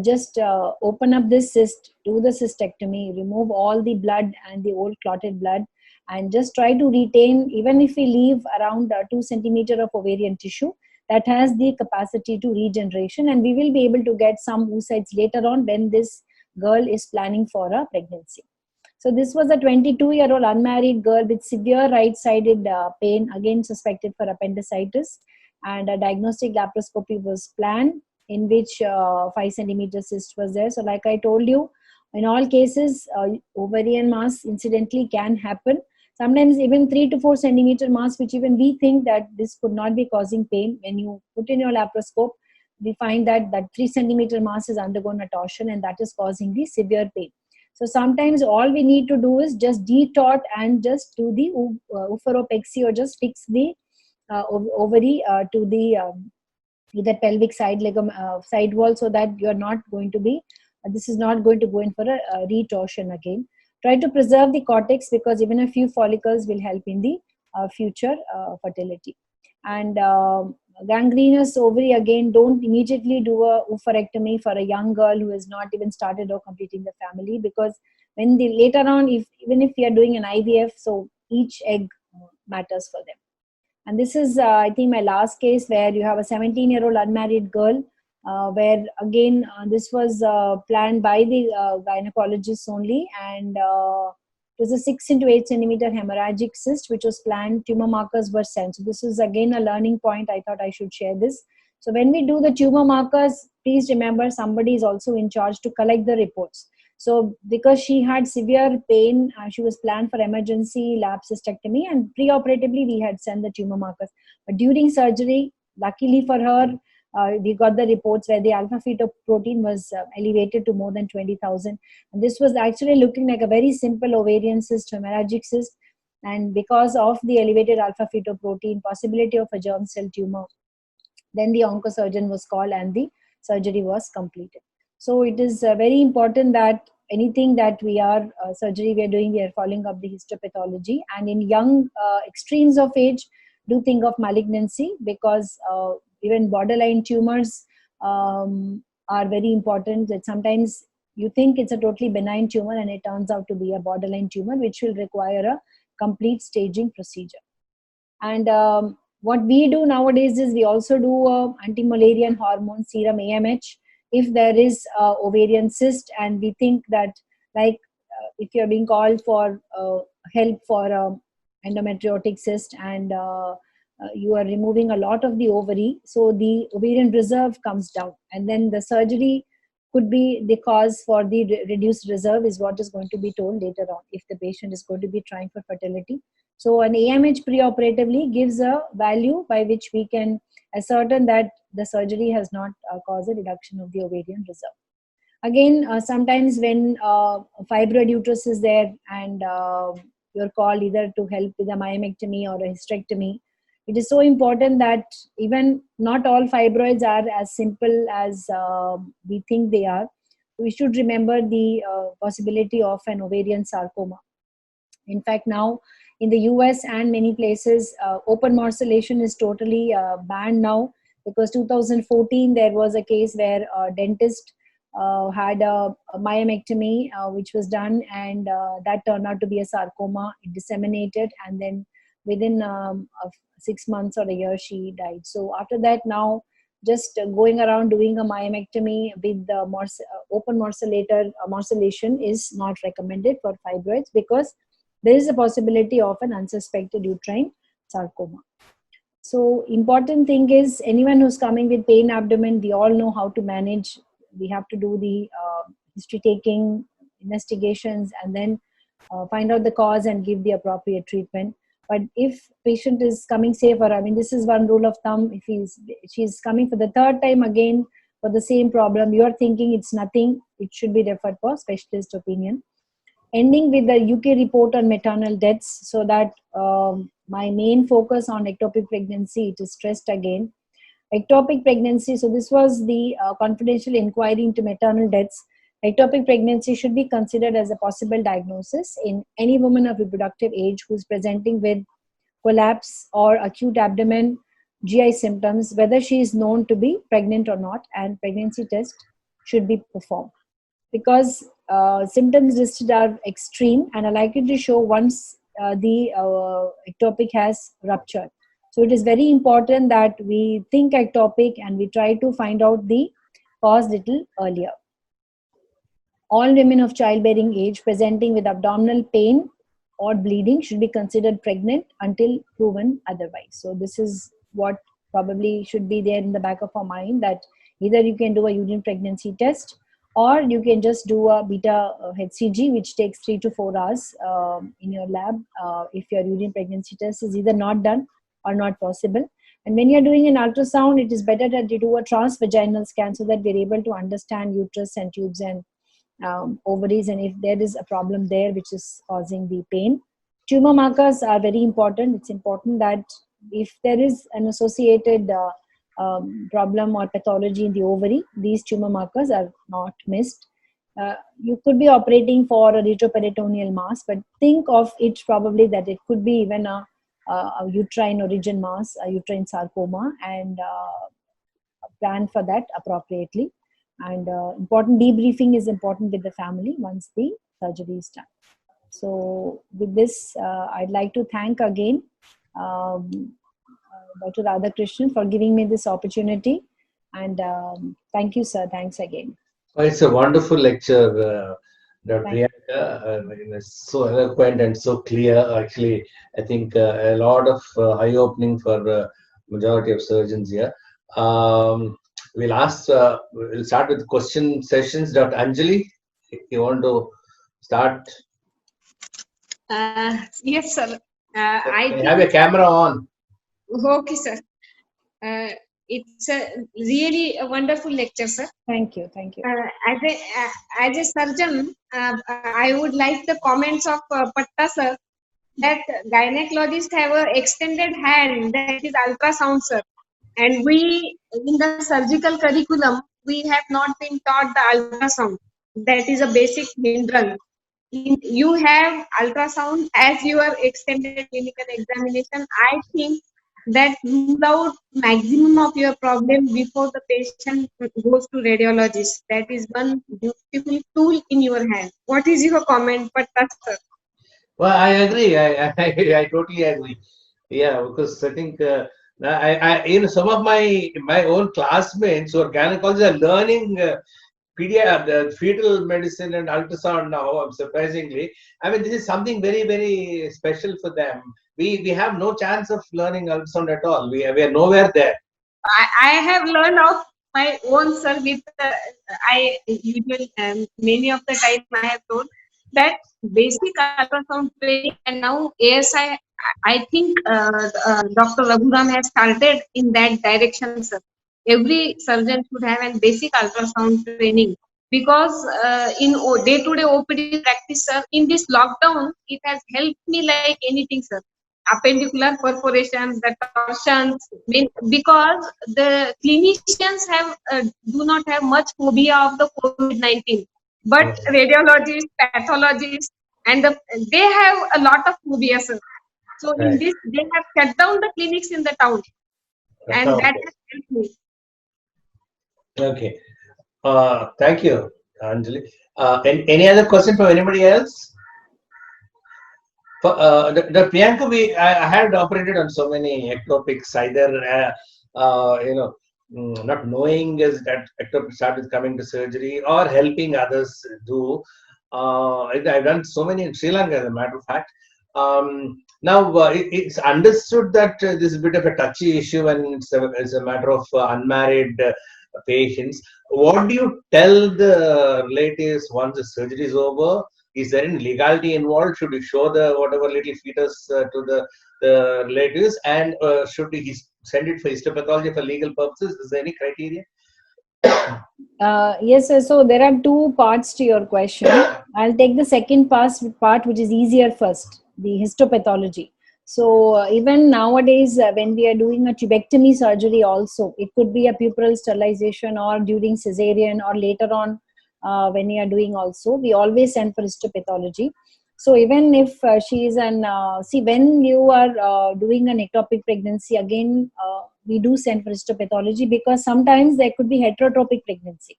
just open up this cyst, do the cystectomy, remove all the blood and the old clotted blood, and just try to retain, even if we leave around 2 centimeters of ovarian tissue, that has the capacity to regeneration, and we will be able to get some oocytes later on when this girl is planning for a pregnancy. So this was a 22-year-old unmarried girl with severe right-sided pain, again suspected for appendicitis, and a diagnostic laparoscopy was planned in which 5 centimeter cyst was there. So like I told you, in all cases, ovarian mass incidentally can happen. Sometimes even 3 to 4 centimeter mass, which even we think that this could not be causing pain. When you put in your laparoscope, we find that 3 centimeter mass has undergone a torsion and that is causing the severe pain. So sometimes all we need to do is just detort and just do the oophoropexy, or just fix the ovary to the either pelvic side side wall, so that you are not going to be, this is not going to go in for a retorsion again. Try to preserve the cortex, because even a few follicles will help in the future fertility. And gangrenous ovary, again, don't immediately do a oophorectomy for a young girl who has not even started or completing the family, because when later on, even if we are doing an IVF, so each egg matters for them. And this is, I think, my last case, where you have a 17-year-old unmarried girl, where again, this was planned by the gynecologists only, and it was a 6 into 8 centimeter hemorrhagic cyst, which was planned. Tumor markers were sent. So this is again a learning point. I thought I should share this. So when we do the tumor markers, please remember somebody is also in charge to collect the reports. So because she had severe pain, she was planned for emergency lab cystectomy, and preoperatively we had sent the tumor markers. But during surgery, luckily for her, we got the reports where the alpha fetoprotein was elevated to more than 20,000. And this was actually looking like a very simple ovarian cyst, hemorrhagic cyst. And because of the elevated alpha fetoprotein, possibility of a germ cell tumor, then the oncosurgeon was called and the surgery was completed. So it is very important that anything that we are, surgery we are doing, we are following up the histopathology. And in young extremes of age, do think of malignancy, because even borderline tumors are very important. That sometimes you think it's a totally benign tumor and it turns out to be a borderline tumor, which will require a complete staging procedure. And what we do nowadays is we also do anti-malarial hormone serum, AMH. if there is ovarian cyst and we think that, like, if you're being called for help for endometriotic cyst and you are removing a lot of the ovary, so the ovarian reserve comes down, and then the surgery could be the cause for the reduced reserve, is what is going to be told later on if the patient is going to be trying for fertility. So an AMH preoperatively gives a value by which we can ascertain that the surgery has not caused a reduction of the ovarian reserve. Again, sometimes when fibroid uterus is there and you're called either to help with a myomectomy or a hysterectomy, it is so important that even not all fibroids are as simple as we think they are. We should remember the possibility of an ovarian sarcoma. In fact, now in the US and many places, open morcellation is totally banned now, because 2014 there was a case where a dentist had a myomectomy which was done, and that turned out to be a sarcoma. It disseminated, and then within 6 months or a year she died. So after that, now just going around doing a myomectomy with the open morcellation is not recommended for fibroids, because there is a possibility of an unsuspected uterine sarcoma. So important thing is, anyone who's coming with pain abdomen, we all know how to manage. We have to do the history taking, investigations, and then find out the cause and give the appropriate treatment. But if patient is coming safer, I mean, this is one rule of thumb. If she's coming for the third time again for the same problem, you're thinking it's nothing, it should be referred for specialist opinion. Ending with the UK report on maternal deaths, so that my main focus on ectopic pregnancy, it is stressed again. Ectopic pregnancy, so this was the confidential inquiry into maternal deaths. Ectopic pregnancy should be considered as a possible diagnosis in any woman of reproductive age who is presenting with collapse or acute abdomen, GI symptoms, whether she is known to be pregnant or not, and pregnancy test should be performed. Because symptoms listed are extreme and are likely to show once the ectopic has ruptured. So it is very important that we think ectopic and we try to find out the cause little earlier. All women of childbearing age presenting with abdominal pain or bleeding should be considered pregnant until proven otherwise. So this is what probably should be there in the back of our mind, that either you can do a uterine pregnancy test, or you can just do a beta HCG, which takes 3 to 4 hours in your lab if your uterine pregnancy test is either not done or not possible. And when you're doing an ultrasound, it is better that you do a transvaginal scan, so that we're able to understand uterus and tubes and ovaries, and if there is a problem there which is causing the pain. Tumor markers are very important. It's important that if there is an associated problem or pathology in the ovary, these tumor markers are not missed. You could be operating for a retroperitoneal mass, but think of it probably that it could be even a uterine origin mass, a uterine sarcoma, and plan for that appropriately. And important debriefing is important with the family once the surgery is done. So with this, I'd like to thank again Dr. Radhakrishnan for giving me this opportunity. And thank you, sir. Thanks again. Well, it's a wonderful lecture, Dr. Priyanka. So eloquent and so clear. Actually, I think a lot of eye-opening for majority of surgeons here. We'll start with question sessions. Dr. Anjali, if you want to start. Yes, sir. I have a camera on. Okay, sir. It's a really a wonderful lecture, sir. Thank you. Thank you. As a surgeon, I would like the comments of Patta, sir, that gynecologists have an extended hand, that is ultrasound, sir. And we, in the surgical curriculum, we have not been taught the ultrasound. That is a basic hindrance. You have ultrasound as your extended clinical examination. I think that rule out maximum of your problem before the patient goes to radiologist. That is one beautiful tool in your hand. What is your comment, Patta, sir? Well, I agree. I totally agree. Yeah, because I think Some of my own classmates who are gynecologists are learning the fetal medicine and ultrasound now. Surprisingly, I mean, this is something very, very special for them. We have no chance of learning ultrasound at all. We are nowhere there. I have learned of my own, sir. With I usually many of the time I have told that basic ultrasound training, and now ASI. I think Dr. Raghuram has started in that direction, sir. Every surgeon should have a basic ultrasound training because in day-to-day OPD practice, sir, in this lockdown, it has helped me like anything, sir. Appendicular perforations, the torsions, because the clinicians have do not have much phobia of the COVID-19, but radiologists, pathologists, and they have a lot of phobia, sir. So in Right. this, they have shut down the clinics in the town, and that Okay. has helped me. Okay. Thank you, Anjali. Any other question from anybody else? The Priyanka, I had operated on so many ectopics, either not knowing is that ectopic started coming to surgery or helping others do. I've done so many in Sri Lanka, as a matter of fact. Now it's understood that this is a bit of a touchy issue when it's a matter of unmarried patients. What do you tell the relatives once the surgery is over? Is there any legality involved? Should you show the whatever little fetus to the relatives, and should we send it for histopathology for legal purposes? Is there any criteria? Yes, sir. So there are two parts to your question. I'll take the second part, which is easier first, the histopathology. So even nowadays, when we are doing a tubectomy surgery also, it could be a puerperal sterilization or during cesarean or later on when we are doing also, we always send for histopathology. So even if she is see, when you are doing an ectopic pregnancy, again, we do send for histopathology because sometimes there could be heterotropic pregnancy.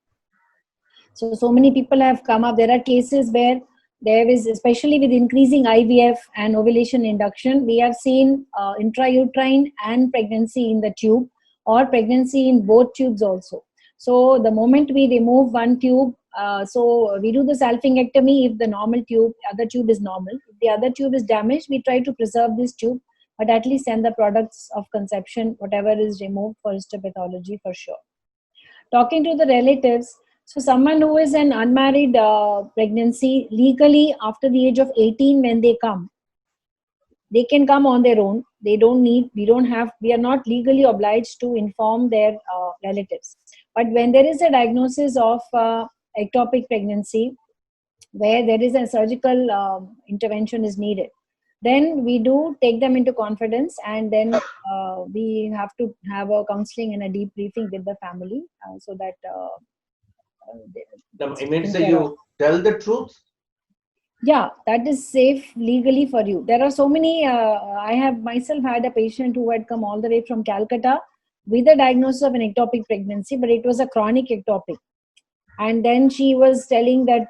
So many people have come up. There are cases where there is, especially with increasing IVF and ovulation induction, we have seen intrauterine and pregnancy in the tube or pregnancy in both tubes also. So the moment we remove one tube, so we do the salpingectomy if the normal tube, other tube is normal. If the other tube is damaged, we try to preserve this tube, but at least send the products of conception, whatever is removed, for histopathology for sure. Talking to the relatives, so someone who is an unmarried pregnancy, legally after the age of 18 when they come, they can come on their own. They don't need, we are not legally obliged to inform their relatives. But when there is a diagnosis of ectopic pregnancy, where there is a surgical intervention is needed, then we do take them into confidence, and then we have to have a counseling and a debriefing with the family so that I mean, so you tell the truth. Yeah, that is safe legally for you. There are so many. I have myself had a patient who had come all the way from Calcutta with a diagnosis of an ectopic pregnancy, but it was a chronic ectopic. And then she was telling that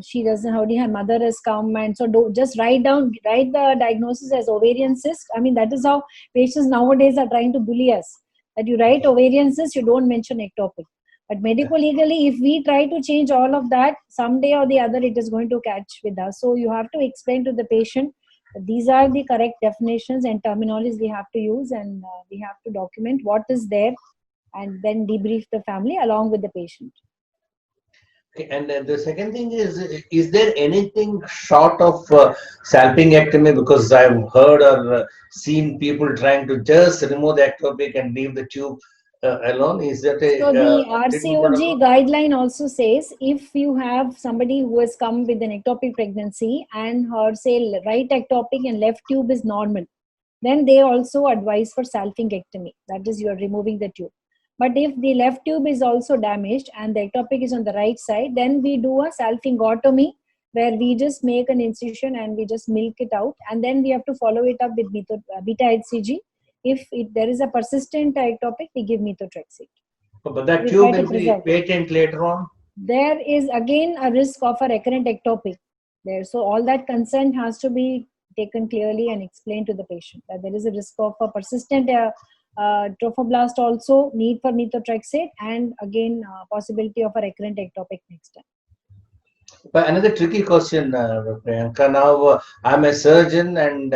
she doesn't, her mother has come, and so just write the diagnosis as ovarian cyst. I mean, that is how patients nowadays are trying to bully us, that you write ovarian cyst, you don't mention ectopic. But medico-legally, if we try to change all of that, someday or the other it is going to catch with us. So you have to explain to the patient that these are the correct definitions and terminologies we have to use, and we have to document what is there, and then debrief the family along with the patient. Okay, and the second thing is there anything short of salpingectomy? Because I've heard or seen people trying to just remove the ectopic and leave the tube alone. Is that a So the treatment RCOG guideline also says if you have somebody who has come with an ectopic pregnancy and her, say, right ectopic and left tube is normal, then they also advise for salpingectomy. That is, you are removing the tube. But if the left tube is also damaged and the ectopic is on the right side, then we do a salpingotomy, where we just make an incision and we just milk it out, and then we have to follow it up with beta HCG. If there is a persistent ectopic, we give methotrexate. But that We tube try to will be preserve it. patent later on. There is again a risk of a recurrent ectopic there. So all that consent has to be taken clearly and explained to the patient that there is a risk of a persistent trophoblast also, need for methotrexate, and again possibility of a recurrent ectopic next time. But another tricky question, Priyanka. Now, I'm a surgeon and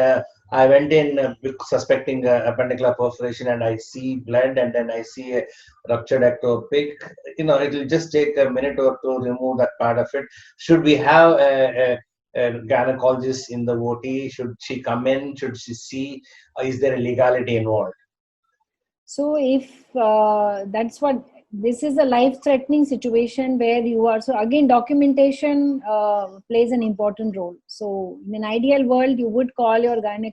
I went in suspecting appendicular perforation and I see blood and then I see a ruptured ectopic. It'll just take a minute or two to remove that part of it. Should we have a gynecologist in the OT? Should she come in? Should she see? Is there a legality involved? So if that's what, this is a life-threatening situation where you are, so again documentation plays an important role. So in an ideal world, you would call your gynec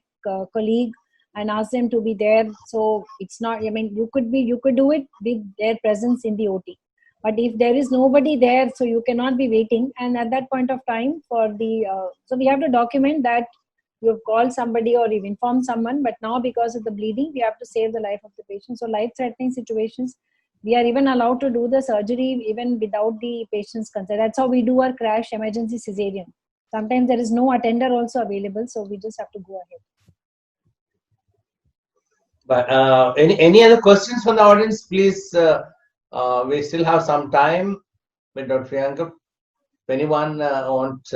colleague and ask them to be there. So it's not, I mean, you could do it with their presence in the OT. But if there is nobody there, so you cannot be waiting. And at that point of time, for the so we have to document that you have called somebody or you've informed someone, but now because of the bleeding, we have to save the life of the patient. So life-threatening situations, we are even allowed to do the surgery even without the patient's consent. That's how we do our crash emergency cesarean. Sometimes there is no attender also available, so we just have to go ahead. But any other questions from the audience, please? We still have some time with Dr. Priyanka. If anyone wants,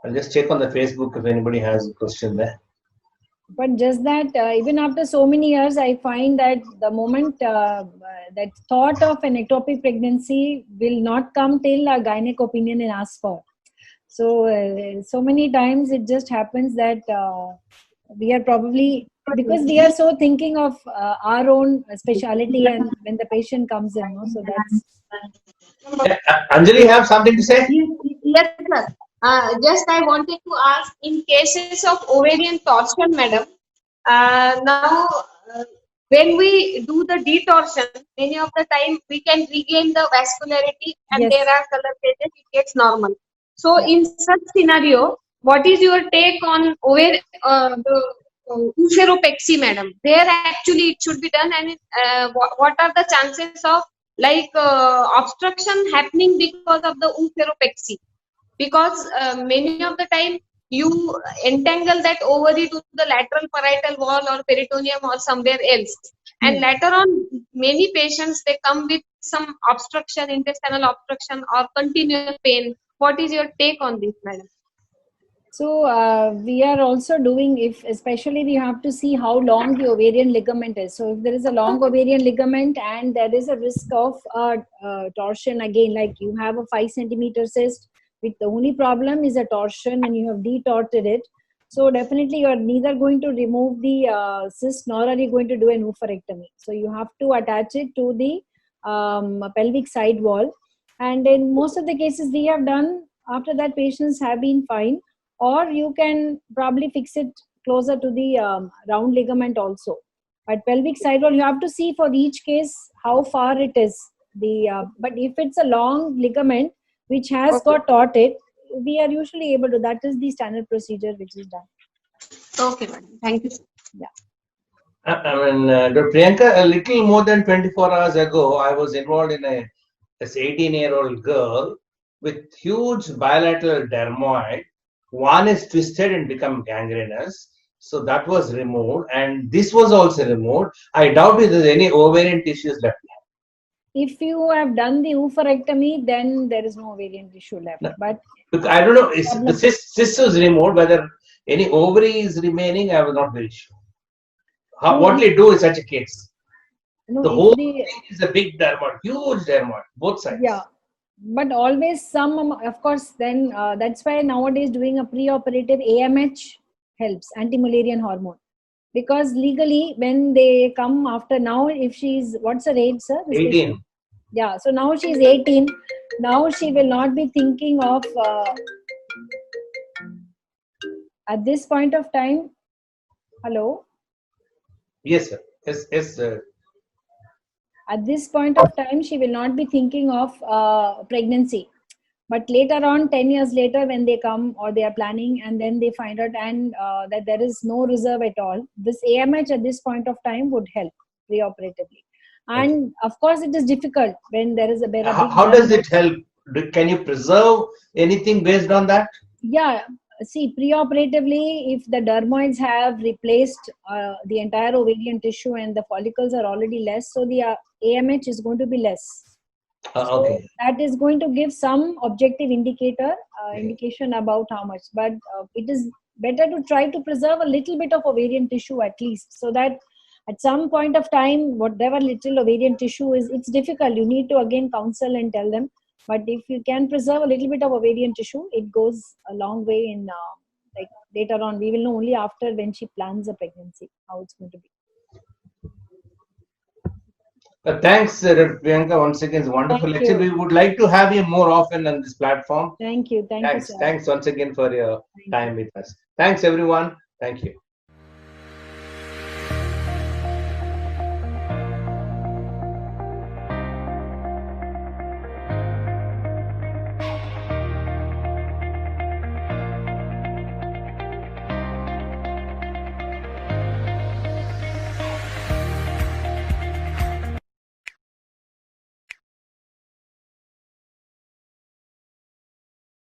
I'll just check on the Facebook if anybody has a question there. But just that, even after so many years, I find that the moment that thought of an ectopic pregnancy will not come till a gynec opinion is asked for. So, so many times it just happens that we are probably, because we are so thinking of our own speciality and when the patient comes in, no? So that's... Anjali, have something to say? Yes, sir. Just I wanted to ask, in cases of ovarian torsion, madam, now when we do the detorsion, many of the time we can regain the vascularity and Yes. there are color changes, it gets normal. So in such scenario, what is your take on the oophoropexy, madam? There actually it should be done, and what are the chances of obstruction happening because of the oophoropexy? Because many of the time you entangle that ovary to the lateral parietal wall or peritoneum or somewhere else, and later on many patients, they come with some obstruction, intestinal obstruction or continuous pain. What is your take on this, madam? So we are also doing, if especially we have to see how long the ovarian ligament is. So if there is a long ovarian ligament and there is a risk of torsion, again, like you have a 5 centimeter cyst, with the only problem is a torsion and you have detorted it. So definitely you are neither going to remove the cyst nor are you going to do an oophorectomy. So you have to attach it to the pelvic side wall. And in most of the cases we have done, after that patients have been fine. Or you can probably fix it closer to the round ligament also. But pelvic side wall, you have to see for each case how far it is. But if it's a long ligament which has got torted, we are usually able to. That is the standard procedure which is done. Okay, madam. Thank you. Yeah. Dr. Priyanka, a little more than 24 hours ago, I was involved in this 18-year-old girl with huge bilateral dermoid. One is twisted and become gangrenous. So that was removed, and this was also removed. I doubt if there's any ovarian tissues left. If you have done the oophorectomy, then there is no ovarian tissue left. No. But I don't know, if the cyst was removed, whether any ovary is remaining, I was not very sure. What will you do in such a case? No, the whole thing is a big dermoid, huge dermoid, both sides. Yeah. But always some, of course, then that's why nowadays doing a preoperative AMH helps, anti-Mullerian hormone. Because legally, when they come after, now if she's, what's her age, sir? 18. Yeah, so now she's 18. Now she will not be thinking of, at this point of time, hello? Yes, sir. Yes, sir. At this point of time, she will not be thinking of pregnancy. But later on, 10 years later, when they come or they are planning and then they find out and that there is no reserve at all, this AMH at this point of time would help preoperatively. And of course, it is difficult when there is a big... How does it help? Can you preserve anything based on that? Yeah. see, preoperatively, if the dermoids have replaced the entire ovarian tissue and the follicles are already less, so the AMH is going to be less. So Okay. that is going to give some objective indication about how much. But it is better to try to preserve a little bit of ovarian tissue at least, so that at some point of time, whatever little ovarian tissue is, it's difficult. You need to again counsel and tell them. But if you can preserve a little bit of ovarian tissue, it goes a long way in like later on. We will know only after when she plans a pregnancy how it's going to be. Thanks, Priyanka. Once again, it's a wonderful Thank lecture. you. We would like to have you more often on this platform. Thank you. Thank you, Thanks. sir. Thanks once again for your Thank you. time with us. Thanks, everyone. Thank you.